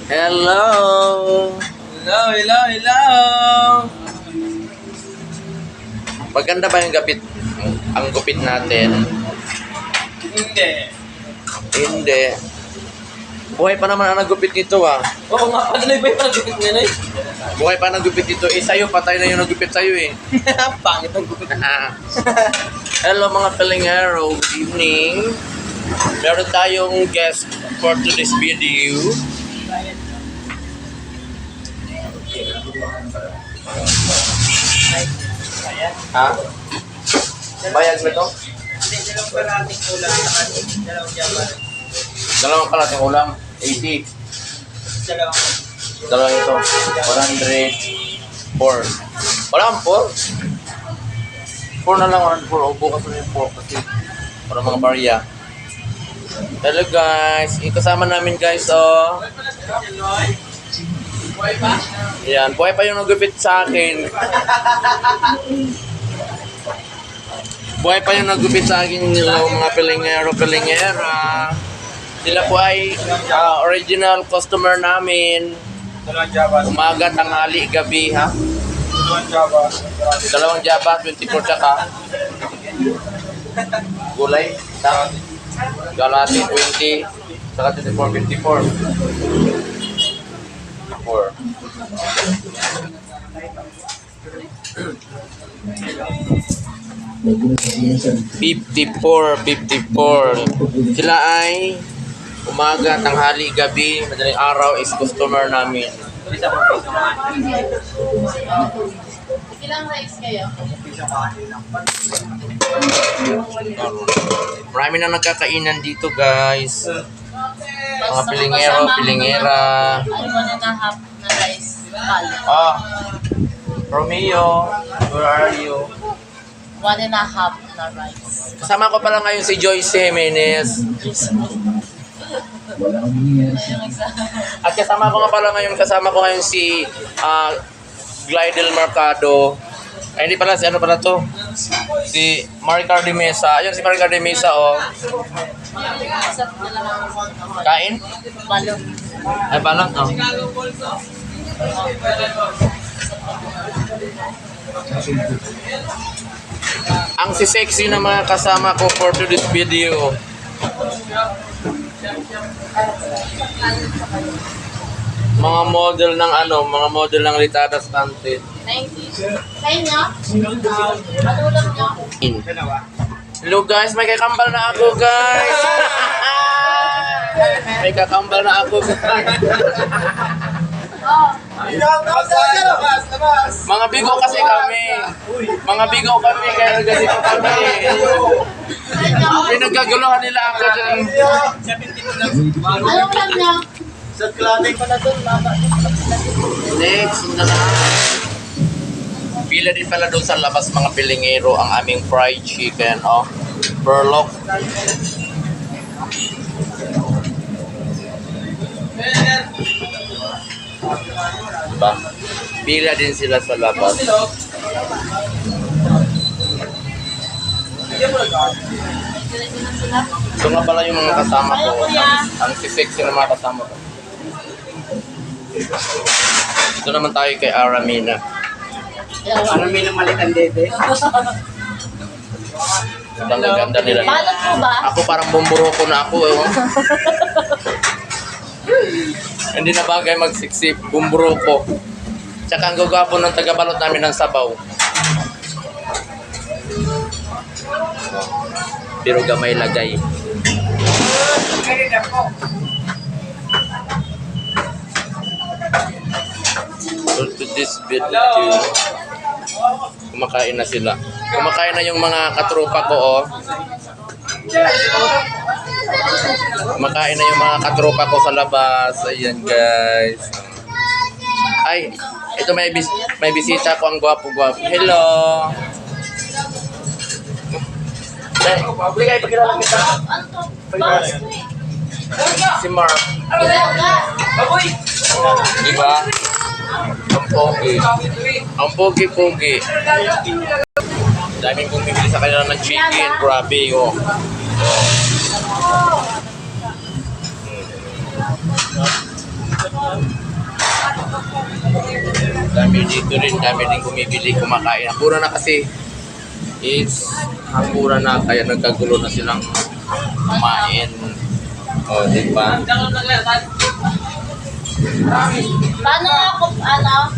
Hello! Hello, hello, hello! Maganda ba yung ang gupit natin? Hindi. Hindi. Buhay pa naman ang nagupit nito ah. Oo nga, patuloy ba yung pag-gupit nga na eh? Buhay pa nagupit dito. Eh sa'yo, patay na yung nagupit sa'yo eh. Pangit ang gupit. Hello mga kalingero, good evening. Meron tayong guest for today's video. Ha? Bayad mo ito? Hindi, dalawang kalating ulam sa kanin. Dalawang jaban. Dalawang kalating ulam, 80. Dalawang. Dalawang ito, 104. Wala kang 4? 4 na lang, 104. O bukas na yung 4 kasi para mga barya. Hello guys, kasama namin guys oh. Yan, buhay pa yung nagupit sa akin. Buhay pa yung nagupit sa akin yung mga pilingera. Sila po ay original customer namin. Dalawang jaban. Umaga, tanghali, gabi ha. Dalawang jaban. Dalawang jaba, 24 tsaka. Gulay, sa galati 20, tsaka 24, 54. 4. 54. Sila ay umaga, tanghali, gabi, madaling araw is customer namin. Ilang rice kayo? Marami na nagkakainan dito guys. Mga pilingera. Ano mo na half na rice? Palo. Romeo, where are you? 1.5 na rice. Kasama ko pala ngayon si Joyce Jimenez. At kasama ko ngayon si Glidel Mercado. Ay, hindi pala, si ano pala to? Si Maricar de Mesa. Ayun, si Maricar de Mesa, oh. Kain? Palo. Ay, palang, oh. Ang si sexy na mga kasama ko for today's video. Mga model ng Litada Stunted. 90. Kain nyo? Manulang nyo? Hello guys, may kakambal na ako guys. May kakambal na ako guys. Oh. Mga bigo kasi kami. Kaya ganito kami. Pinagkaguluhan nila ako dyan. Anong ulam nyo? Sa klating pa na doon, mama. Next, na lang. Pila din pala doon sa labas mga pilingero ang aming fried chicken, oh. Burlock. Diba? Pila din sila sa labas. Ito nga pala yung mga kasama ko. Ang sexy na mga kasama ko. Ito naman tayo kay Aramina. Aramina malikan dede. Ang ganda nila. Balot mo ba? Ako parang bumburoko na ako. Hindi na bagay magsiksip. Bumburoko. Tsaka ang gagawin ng tagabalot namin ng sabaw. Pero gamay lagay. So to this video, kumakain na sila. Kumakain na yung mga katropa ko, oh. Kumakain na yung mga katropa ko sa labas. Ayan, guys. Ay, ito may bisita ko, ang gwapo-gwapo. Hello. Bigay, pagkilala kita. Ano to? Bangus ko eh. Si Mark. Baboy! Diba? Ang pogi. Ang pogi-pogi. Daming bumibili sa kanila ng chicken. Grabe, oh. dito rin kami din bumibili, kumakain. Hapunan na kasi. It's hapunan na, kaya nagkagulo na silang kumain. O, di ba? Paano ako, ano?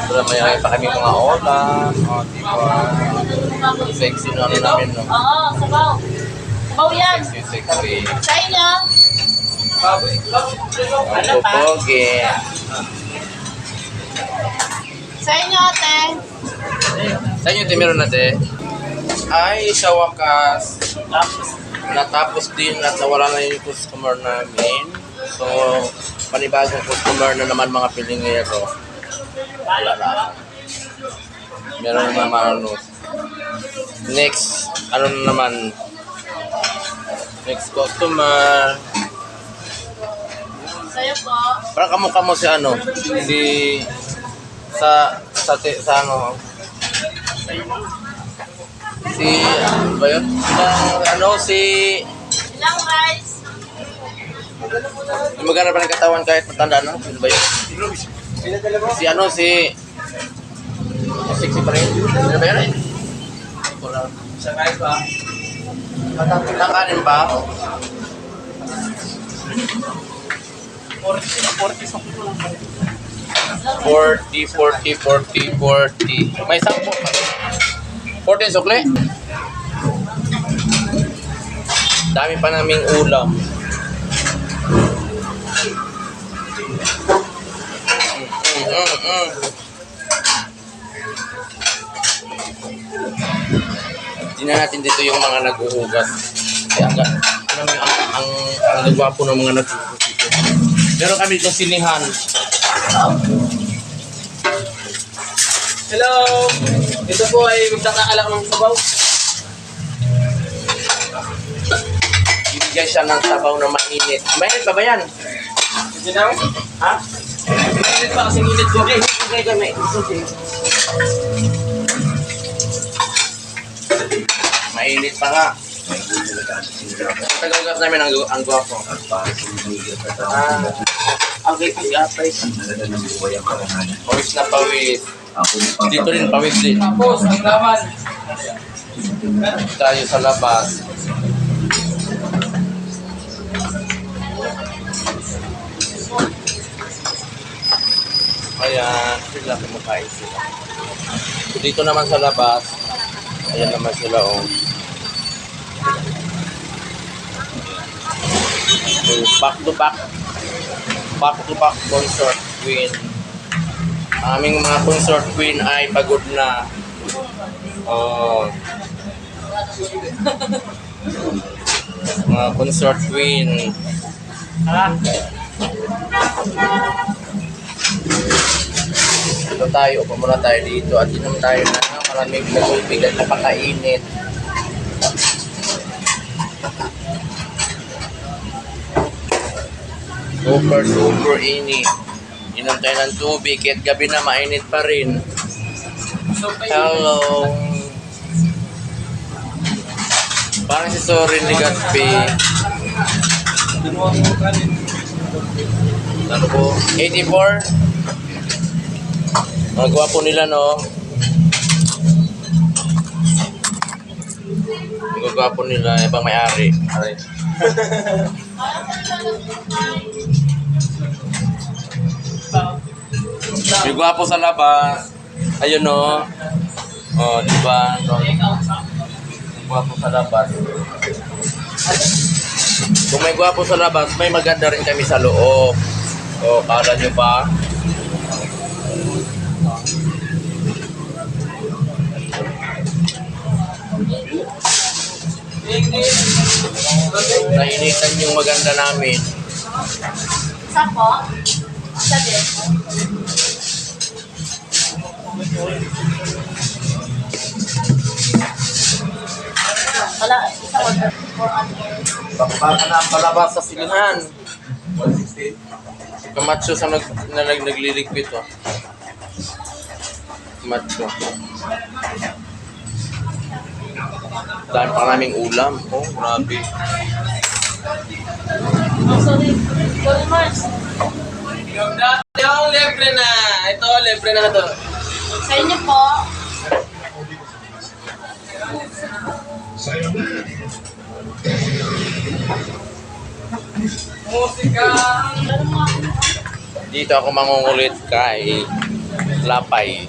Pero may pa kami mga ola. O, di ba? Sexy na ano namin, no? Oo, sabaw. Sabaw yan. Sexy. Sa inyo? Ang pupogi. Sa inyo, ate. Sa inyo, meron natin. Ay, sa wakas, natapos din at nawala na yung customer namin. So, panibagong customer na naman mga pilingero. Wala na. Meron na naman ano. Next, ano na naman. Next customer. Sa'yo po. Parang kamukha mo si ano, si sa ano, si ano ba yun? Si Ilang rice? yung maganda pa ng katawan kahit matanda, no? Sino ba yun? Si ano, si sexy pa rin. Sino ba yun? Sa kahit ba? Nakanin ba? 40. May 10 pa. 14 sukli? Dami pa naming ulam. Tingnan natin dito yung mga naghuhugas. Kasi ang gwapo ng mga naghuhugas dito. Meron kami itong sinihan. Hello! Ito po ay magtataalak ng sabaw. Bibigyan siya ng sabaw na mainit. Mainit pa ba yan? Hindi na? Ha? Init pa kasing init ko. Okay, kami. Mainit pa nga. Tagagas namin ang gwapo. Okay, pag-atay. Pawis na pawis. Dito rin pawis din. Tapos, ang laman. Tayo sa labas. Ayan, sila kumakain sila. So, dito naman sa labas, ayan naman sila oh. So, back to back consort queen. Aming mga consort queen ay pagod na. Oh. Mga consort queen. Dito tayo, upo muna tayo dito at inom tayo na maraming tubig at napakainit. Super init. Inom tayo ng tubig kahit gabi na mainit pa rin. Hello. Parang si Sorin ni Gatsby. Ano po? 84? Ang gwapo nila, no? Ang gwapo nila, ibang may-ari. Aray. Yung gwapo sa labas. Ayun, no? Oh, di ba? Gwapo sa labas. Kung may gwapo sa labas, may maganda rin kami sa loob. O, kala nyo ba? Nainitan yung maganda namin. Isa po? Isa din. Wala, isa ko. Baka na ang palabas sa silihan. Kamacho sa nagliligpit oh. Kamacho. Dahil pa naming ulam. Oh, grabe. Oh, sorry. Sorry, Mars. Yung libre na. Ito, libre na ito. Sa inyo po. Dito ako mangungulit kay Lapay.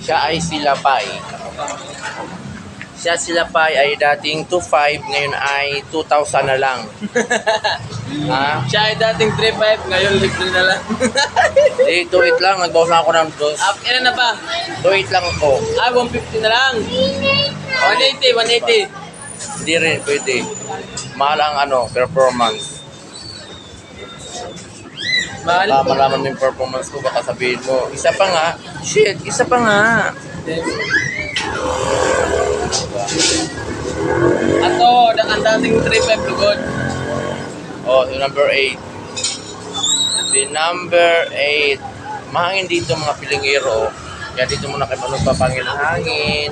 Siya ay si Lapay. Siya si Lapay ay dating 2.5, ngayon ay 2,000 na lang. Ha? Siya ay dating 3.5, ngayon libre na lang. Eh, 2.8 lang. Nagbawas lang ako ng dos. Ilan na ba? 2.8 lang ako. 150 na lang. 180. Hindi rin pwede. Mahal ang performance. Mahal. Baka malaman mo yung performance ko, baka sabihin mo, isa pa nga. Shit, isa pa nga. Ato, ang dating 3.5 lugod. Oh, si number 8. Si number 8. Mahangin dito mga pilingero. Kaya dito muna kayo magpapangin ng hangin.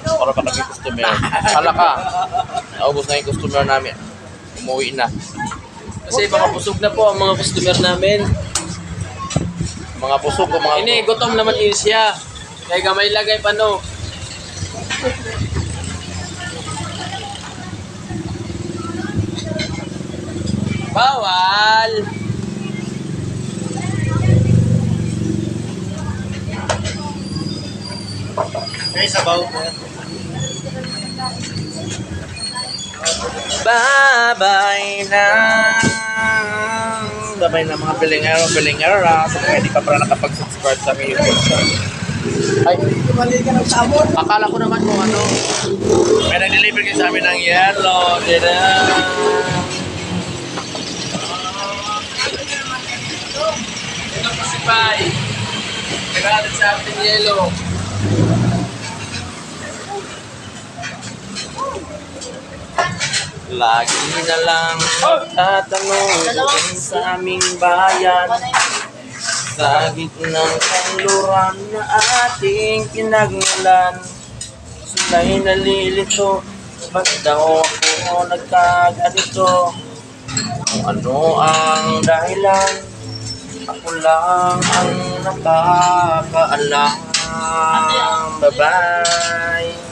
Para pa kami customer. Hala ka. Naubos na yung customer namin. Umuwi na. Kasi mga busog na po ang mga customer namin. Mga busog o mga... Ini, gutom naman yun siya. Kaya gamay lagay pa no. Bawal! May sabaw po. Bye-bye na. Bye-bye na mga bilingera. Sa mga hindi pa pala nakapag-subscribe sa aming YouTube channel. Ay, Mali ka ng sabon. akala ko naman kung may nag-deliver kayo sa amin ng yellow. Dida. Ito po si Pai. Nagalit sa atin yellow. Lagi na lang tatanong sa aming bayan. Sa gitnang kanluran na ating pinagmulan, sila'y nalilito, ba't daw ako nagkaganito? Kung ano ang dahilan, ako lang ang nakakaalam. Bye-bye!